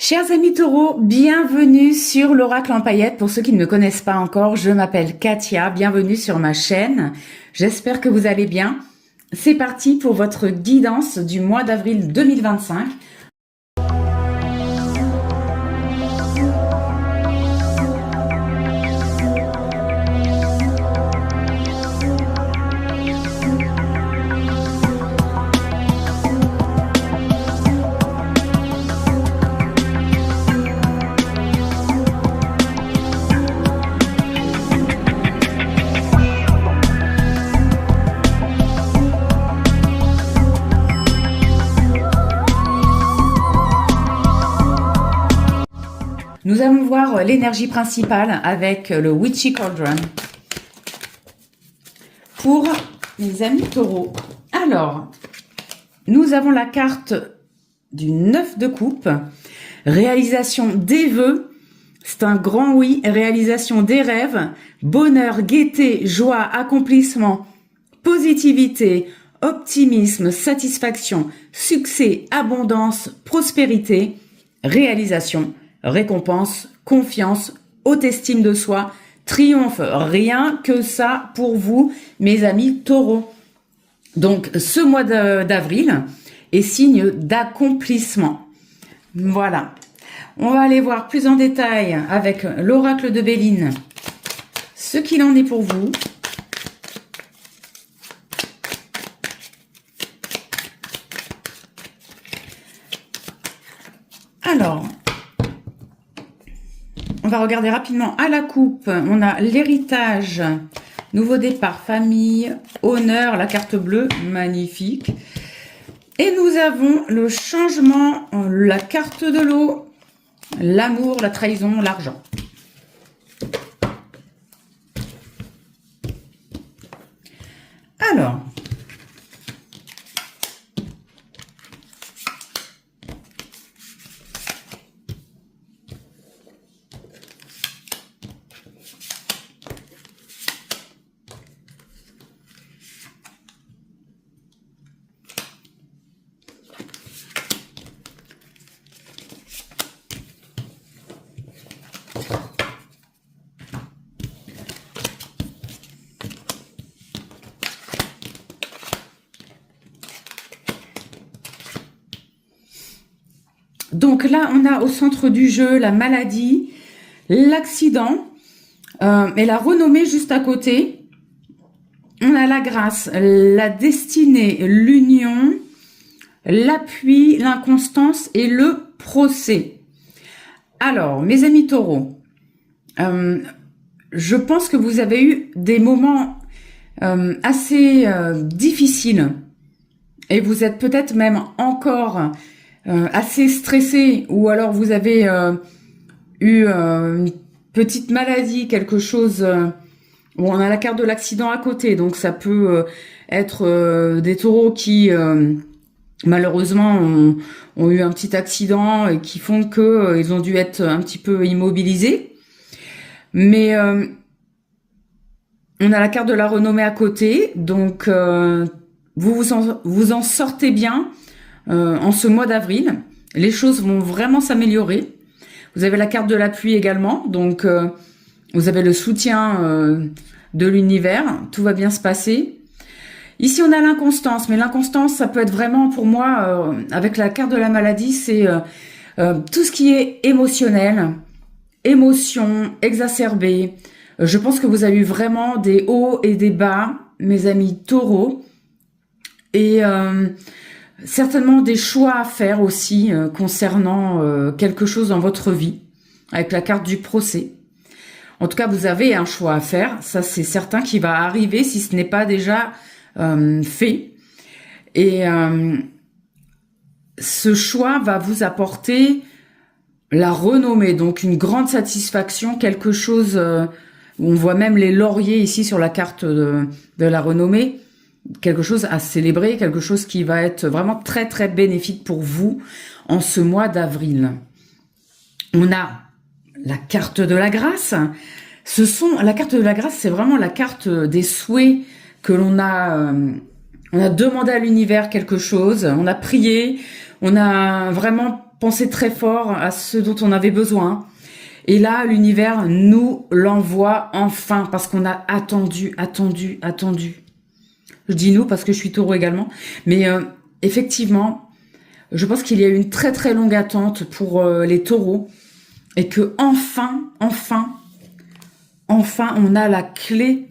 Chers amis taureaux, bienvenue sur l'Oracle en paillettes. Pour ceux qui ne me connaissent pas encore, je m'appelle Katia, bienvenue sur ma chaîne. J'espère que vous allez bien. C'est parti pour votre guidance du mois d'avril 2025. Nous allons voir l'énergie principale avec le Witchy Cauldron pour mes amis taureaux. Alors, nous avons la carte du 9 de coupe, réalisation des vœux, c'est un grand oui, réalisation des rêves, bonheur, gaieté, joie, accomplissement, positivité, optimisme, satisfaction, succès, abondance, prospérité, réalisation, récompense, confiance, haute estime de soi, triomphe, rien que ça pour vous, mes amis taureaux. Donc, ce mois d'avril est signe d'accomplissement. Voilà. On va aller voir plus en détail avec l'oracle de Béline ce qu'il en est pour vous. Alors, on va regarder rapidement à la coupe. On a l'héritage, nouveau départ, famille, honneur, la carte bleue, magnifique. Et nous avons le changement, la carte de l'eau, l'amour, la trahison, l'argent. Alors, donc là, on a au centre du jeu la maladie, l'accident et la renommée juste à côté. On a la grâce, la destinée, l'union, l'appui, l'inconstance et le procès. Alors, mes amis taureaux, je pense que vous avez eu des moments assez difficiles et vous êtes peut-être même encore assez stressé, ou alors vous avez eu une petite maladie, quelque chose où on a la carte de l'accident à côté, donc ça peut être des taureaux qui malheureusement ont eu un petit accident et qui font que ils ont dû être un petit peu immobilisés, mais on a la carte de la renommée à côté, donc vous en sortez bien. En ce mois d'avril, les choses vont vraiment s'améliorer. Vous avez la carte de l'appui également, donc vous avez le soutien de l'univers, tout va bien se passer. Ici, on a l'inconstance, mais l'inconstance, ça peut être vraiment pour moi, avec la carte de la maladie, c'est tout ce qui est émotionnel, émotion exacerbée. Je pense que vous avez eu vraiment des hauts et des bas, mes amis taureaux, et certainement des choix à faire aussi concernant quelque chose dans votre vie, avec la carte du procès. En tout cas, vous avez un choix à faire, ça c'est certain qui va arriver si ce n'est pas déjà fait. Et ce choix va vous apporter la renommée, donc une grande satisfaction, quelque chose où on voit même les lauriers ici sur la carte de la renommée, quelque chose à célébrer, quelque chose qui va être vraiment très très bénéfique pour vous en ce mois d'avril. On a la carte de la grâce. La carte de la grâce, c'est vraiment la carte des souhaits que l'on a demandé à l'univers quelque chose, on a prié, on a vraiment pensé très fort à ce dont on avait besoin. Et là, l'univers nous l'envoie enfin, parce qu'on a attendu. Je dis nous parce que je suis taureau également. Mais effectivement, je pense qu'il y a eu une très très longue attente pour les taureaux. Et que enfin, on a la clé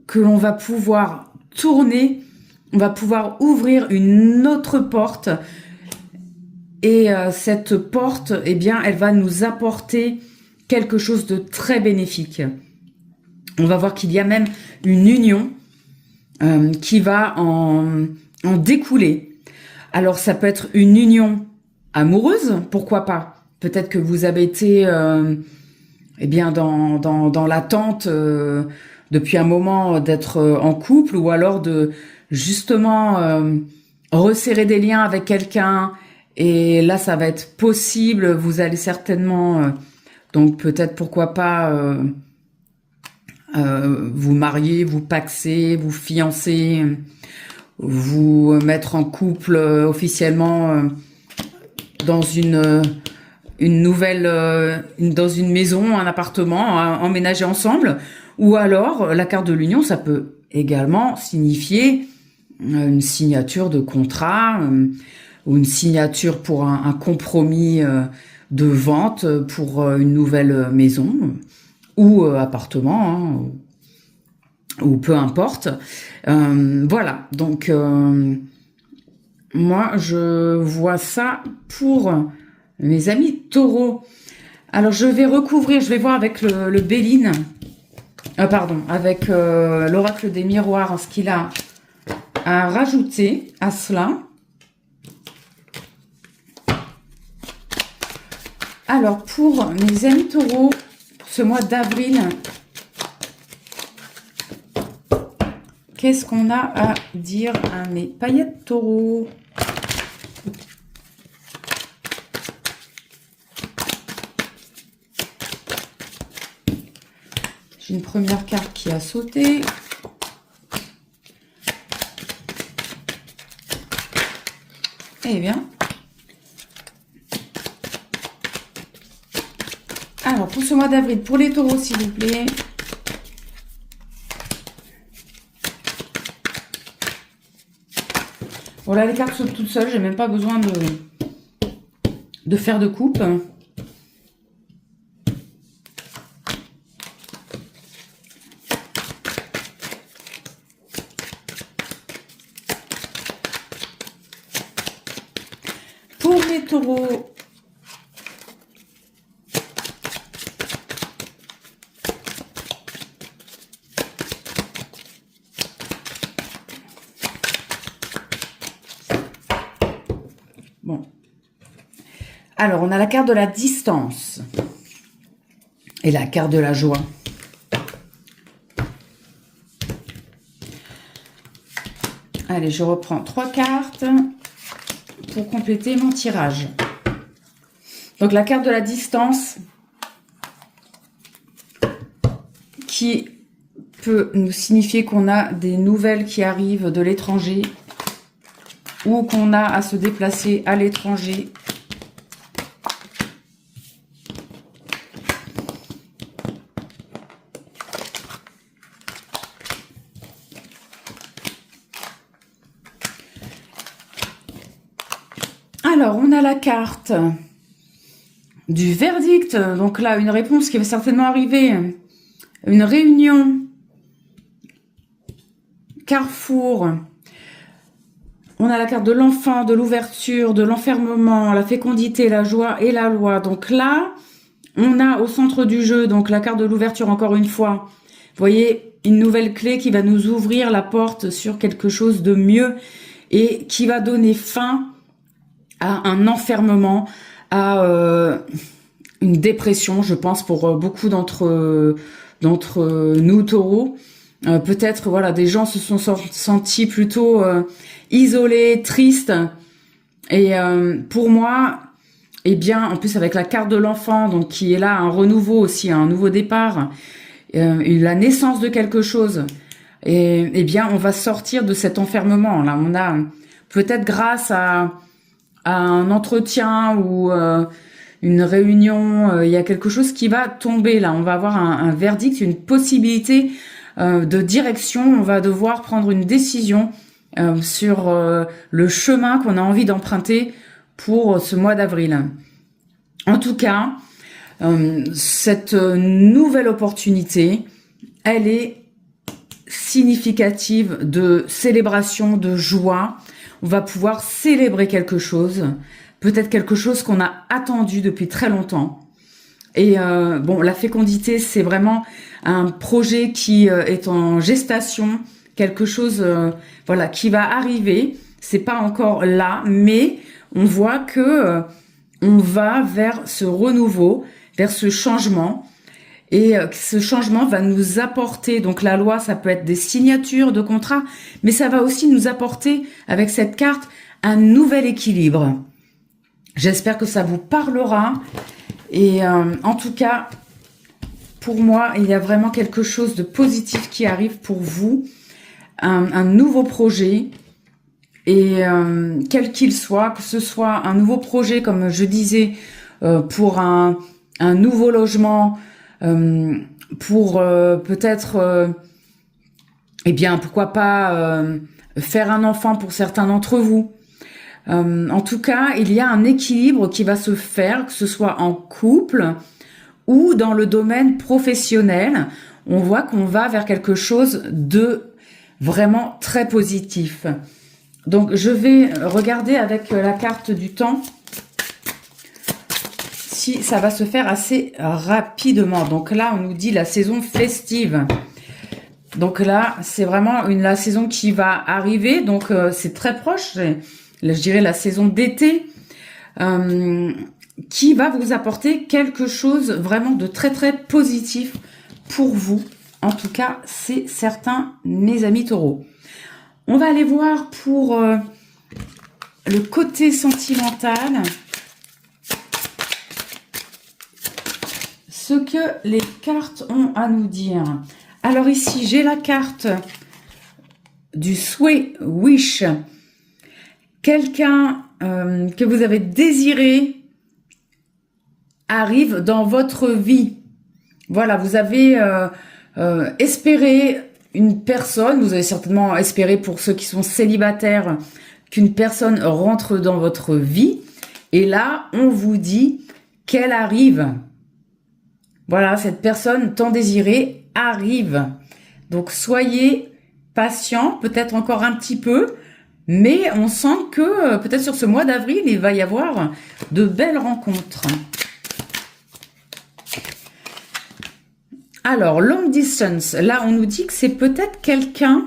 que l'on va pouvoir tourner. On va pouvoir ouvrir une autre porte. Et cette porte, eh bien, elle va nous apporter quelque chose de très bénéfique. On va voir qu'il y a même une union qui va en découler. Alors, ça peut être une union amoureuse, pourquoi pas. Peut-être que vous avez été eh bien, dans l'attente depuis un moment d'être en couple, ou alors de justement resserrer des liens avec quelqu'un. Et là, ça va être possible. Vous allez certainement, donc peut-être pourquoi pas, vous marier, vous paxer, vous fiancer, vous mettre en couple officiellement dans une nouvelle, dans une maison, un appartement, emménager ensemble. Ou alors, la carte de l'union, ça peut également signifier une signature de contrat, ou une signature pour un compromis de vente pour une nouvelle maison ou appartement, hein, ou peu importe. Voilà, donc moi je vois ça pour mes amis taureaux. Alors je vais recouvrir, je vais voir avec le Béline, pardon, avec l'oracle des miroirs, ce qu'il a à rajouter à cela. Alors, pour mes amis taureaux, pour ce mois d'avril, qu'est-ce qu'on a à dire à mes paillettes taureaux? J'ai une première carte qui a sauté. Eh bien. Alors, pour ce mois d'avril, pour les taureaux, s'il vous plaît. Voilà, les cartes sautent toutes seules. J'ai même pas besoin de faire de coupe. Pour les taureaux, bon. Alors, on a la carte de la distance et la carte de la joie. Allez, je reprends 3 cartes pour compléter mon tirage. Donc, la carte de la distance qui peut nous signifier qu'on a des nouvelles qui arrivent de l'étranger ou qu'on a à se déplacer à l'étranger. Alors, on a la carte du verdict. Donc là, une réponse qui va certainement arriver. Une réunion. Carrefour. On a la carte de l'enfant, de l'ouverture, de l'enfermement, la fécondité, la joie et la loi. Donc là, on a au centre du jeu, donc la carte de l'ouverture encore une fois. Vous voyez, une nouvelle clé qui va nous ouvrir la porte sur quelque chose de mieux et qui va donner fin à un enfermement, à une dépression, je pense, pour beaucoup d'entre nous taureaux. Peut-être, voilà, des gens se sont sentis plutôt isolés, tristes. Et pour moi, eh bien, en plus avec la carte de l'enfant, donc qui est là, un renouveau aussi, un nouveau départ, la naissance de quelque chose. Et eh bien, on va sortir de cet enfermement. Là, on a peut-être grâce à à un entretien ou une réunion, il y a quelque chose qui va tomber là. On va avoir un verdict, une possibilité de direction. On va devoir prendre une décision sur le chemin qu'on a envie d'emprunter pour ce mois d'avril. En tout cas, cette nouvelle opportunité, elle est significative de célébration, de joie. On va pouvoir célébrer quelque chose, peut-être quelque chose qu'on a attendu depuis très longtemps. Et bon, la fécondité, c'est vraiment un projet qui est en gestation, quelque chose voilà, qui va arriver. C'est pas encore là, mais on voit que on va vers ce renouveau, vers ce changement. Et ce changement va nous apporter, donc la loi, ça peut être des signatures de contrats, mais ça va aussi nous apporter, avec cette carte, un nouvel équilibre. J'espère que ça vous parlera. Et en tout cas, pour moi, il y a vraiment quelque chose de positif qui arrive pour vous. Un nouveau projet. Et quel qu'il soit, que ce soit un nouveau projet, comme je disais, pour un nouveau logement, pour peut-être, eh bien, pourquoi pas faire un enfant pour certains d'entre vous. En tout cas, il y a un équilibre qui va se faire, que ce soit en couple ou dans le domaine professionnel. On voit qu'on va vers quelque chose de vraiment très positif. Donc, je vais regarder avec la carte du temps si ça va se faire assez rapidement. Donc là, on nous dit la saison festive. Donc là, c'est vraiment la saison qui va arriver. Donc, c'est très proche. Je dirais la saison d'été qui va vous apporter quelque chose vraiment de très, très positif pour vous. En tout cas, c'est certain, mes amis taureaux. On va aller voir pour le côté sentimental ce que les cartes ont à nous dire. Alors ici, j'ai la carte du souhait, wish. Quelqu'un que vous avez désiré arrive dans votre vie. Voilà, vous avez espéré une personne, vous avez certainement espéré pour ceux qui sont célibataires qu'une personne rentre dans votre vie. Et là, on vous dit qu'elle arrive. Voilà, cette personne tant désirée arrive. Donc, soyez patient, peut-être encore un petit peu, mais on sent que peut-être sur ce mois d'avril, il va y avoir de belles rencontres. Alors, long distance, là, on nous dit que c'est peut-être quelqu'un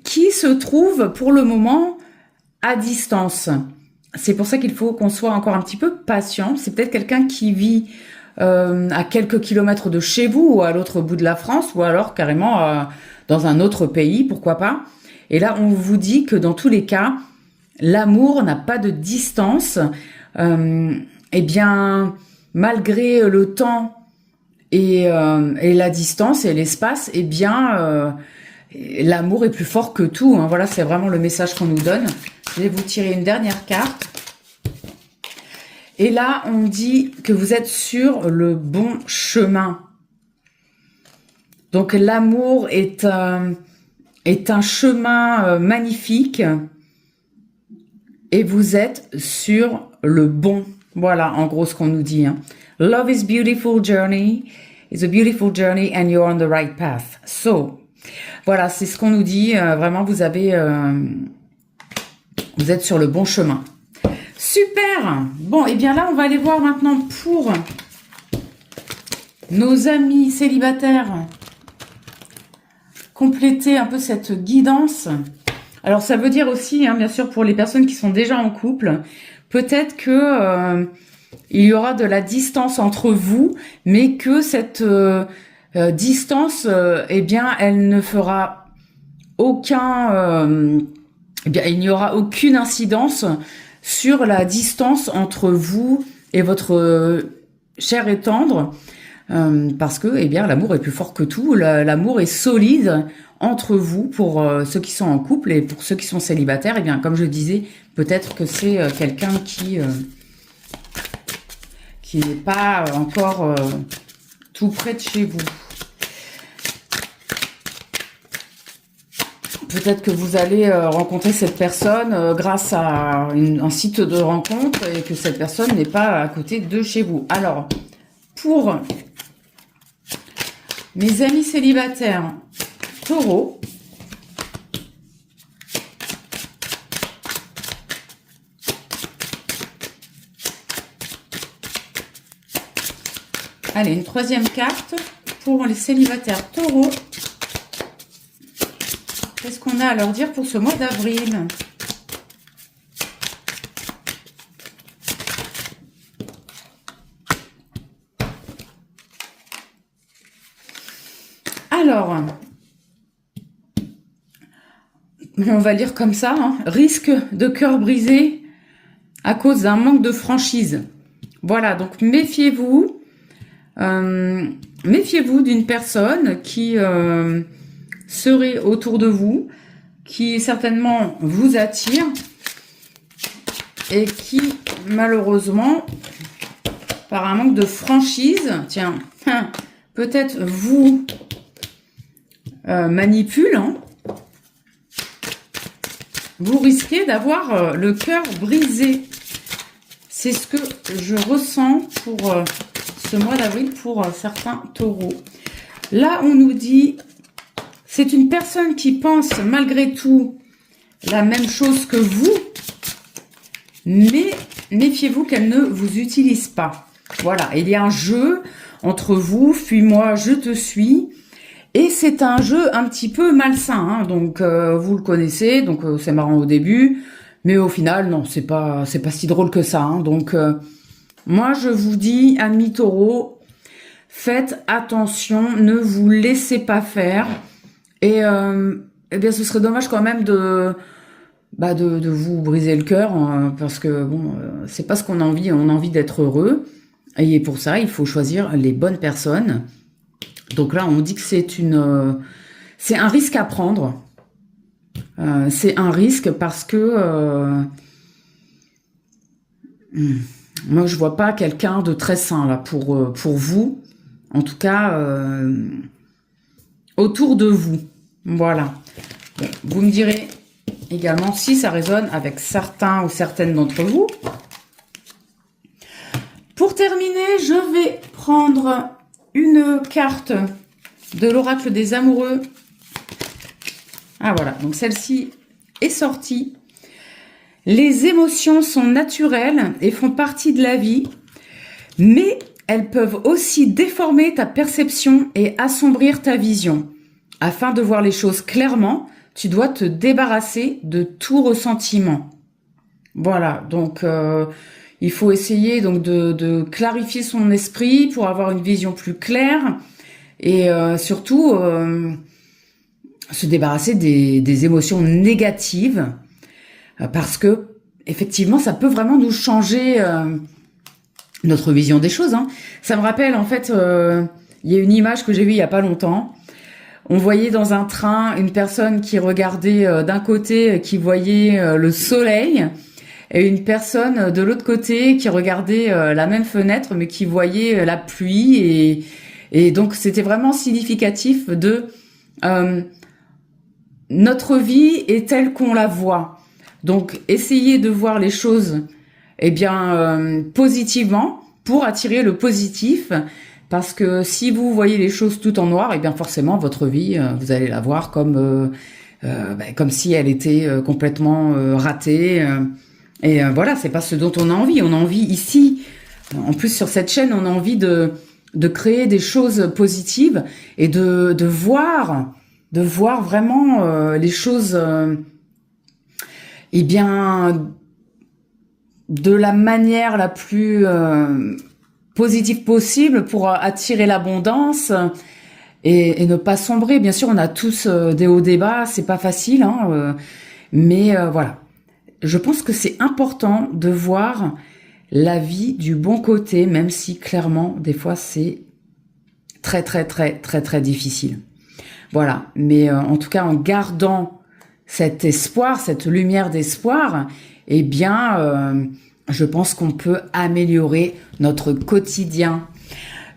qui se trouve pour le moment à distance. C'est pour ça qu'il faut qu'on soit encore un petit peu patient. C'est peut-être quelqu'un qui vit à quelques kilomètres de chez vous ou à l'autre bout de la France ou alors carrément dans un autre pays, pourquoi pas. Et là, on vous dit que dans tous les cas, l'amour n'a pas de distance. Eh bien, malgré le temps et la distance et l'espace, eh bien, l'amour est plus fort que tout. Hein. Voilà, c'est vraiment le message qu'on nous donne. Je vais vous tirer une dernière carte. Et là, on dit que vous êtes sur le bon chemin. Donc, l'amour est un chemin magnifique. Et vous êtes sur le bon. Voilà, en gros, ce qu'on nous dit. Hein. Love is beautiful journey. It's a beautiful journey and you're on the right path. So, voilà, c'est ce qu'on nous dit. Vraiment, vous êtes sur le bon chemin. Super. Bon, et bien là, on va aller voir maintenant pour nos amis célibataires. Compléter un peu cette guidance. Alors, ça veut dire aussi, hein, bien sûr, pour les personnes qui sont déjà en couple, peut-être que il y aura de la distance entre vous, mais que cette distance, eh bien, elle ne fera aucun... eh bien, il n'y aura aucune incidence sur la distance entre vous et votre cher et tendre, parce que, eh bien, l'amour est plus fort que tout. L'amour est solide entre vous pour ceux qui sont en couple et pour ceux qui sont célibataires. Et bien, comme je disais, peut-être que c'est quelqu'un qui n'est pas encore tout près de chez vous. Peut-être que vous allez rencontrer cette personne grâce à un site de rencontre et que cette personne n'est pas à côté de chez vous. Alors, pour mes amis célibataires Taureau, allez, une troisième carte pour les célibataires Taureau. Qu'est-ce qu'on a à leur dire pour ce mois d'avril? Alors, on va lire comme ça, hein. Risque de cœur brisé à cause d'un manque de franchise. Voilà, donc méfiez-vous. Méfiez-vous d'une personne qui serait autour de vous, qui certainement vous attire et qui, malheureusement, par un manque de franchise, tiens, peut-être vous manipule, hein. Vous risquez d'avoir le cœur brisé. C'est ce que je ressens pour ce mois d'avril pour certains taureaux. Là, on nous dit, c'est une personne qui pense malgré tout la même chose que vous, mais méfiez-vous qu'elle ne vous utilise pas. Voilà, il y a un jeu entre vous, fuis-moi, je te suis. Et c'est un jeu un petit peu malsain, hein, donc vous le connaissez, donc c'est marrant au début, mais au final, non, c'est pas si drôle que ça. Hein, donc, moi, je vous dis, amis taureaux, faites attention, ne vous laissez pas faire. Et eh bien, ce serait dommage quand même de vous briser le cœur, hein, parce que bon, c'est pas ce qu'on a envie. On a envie d'être heureux, et pour ça, il faut choisir les bonnes personnes. Donc là, on dit que c'est un risque à prendre. C'est un risque parce que moi, je vois pas quelqu'un de très sain là pour vous. En tout cas, autour de vous. Voilà. Bon, vous me direz également si ça résonne avec certains ou certaines d'entre vous. Pour terminer, je vais prendre une carte de l'oracle des amoureux. Ah voilà, donc celle-ci est sortie. Les émotions sont naturelles et font partie de la vie, mais elles peuvent aussi déformer ta perception et assombrir ta vision. Afin de voir les choses clairement, tu dois te débarrasser de tout ressentiment. Voilà, donc il faut essayer donc de clarifier son esprit pour avoir une vision plus claire et surtout se débarrasser des émotions négatives parce que effectivement ça peut vraiment nous changer notre vision des choses. Hein. Ça me rappelle en fait, il y a une image que j'ai vue il y a pas longtemps. On voyait dans un train une personne qui regardait d'un côté, qui voyait le soleil. Et une personne de l'autre côté qui regardait la même fenêtre, mais qui voyait la pluie. Et donc, c'était vraiment significatif de notre vie est telle qu'on la voit. Donc, essayez de voir les choses positivement pour attirer le positif. Parce que si vous voyez les choses tout en noir, forcément, votre vie, vous allez la voir comme si elle était complètement ratée. Et voilà, c'est pas ce dont on a envie. On a envie ici, en plus sur cette chaîne, on a envie de créer des choses positives et de voir vraiment les choses, de la manière la plus positive possible pour attirer l'abondance et ne pas sombrer. Bien sûr, on a tous des hauts des bas, c'est pas facile, hein, mais voilà. Je pense que c'est important de voir la vie du bon côté, même si clairement, des fois, c'est très, très, très, très, très difficile. Voilà, mais en tout cas en gardant cet espoir, cette lumière d'espoir, eh bien, je pense qu'on peut améliorer notre quotidien.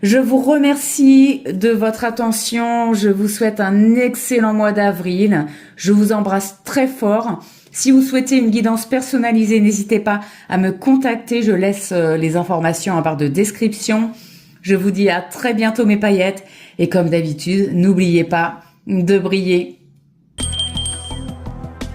Je vous remercie de votre attention. Je vous souhaite un excellent mois d'avril. Je vous embrasse très fort. Si vous souhaitez une guidance personnalisée, n'hésitez pas à me contacter. Je laisse les informations en barre de description. Je vous dis à très bientôt mes paillettes. Et comme d'habitude, n'oubliez pas de briller.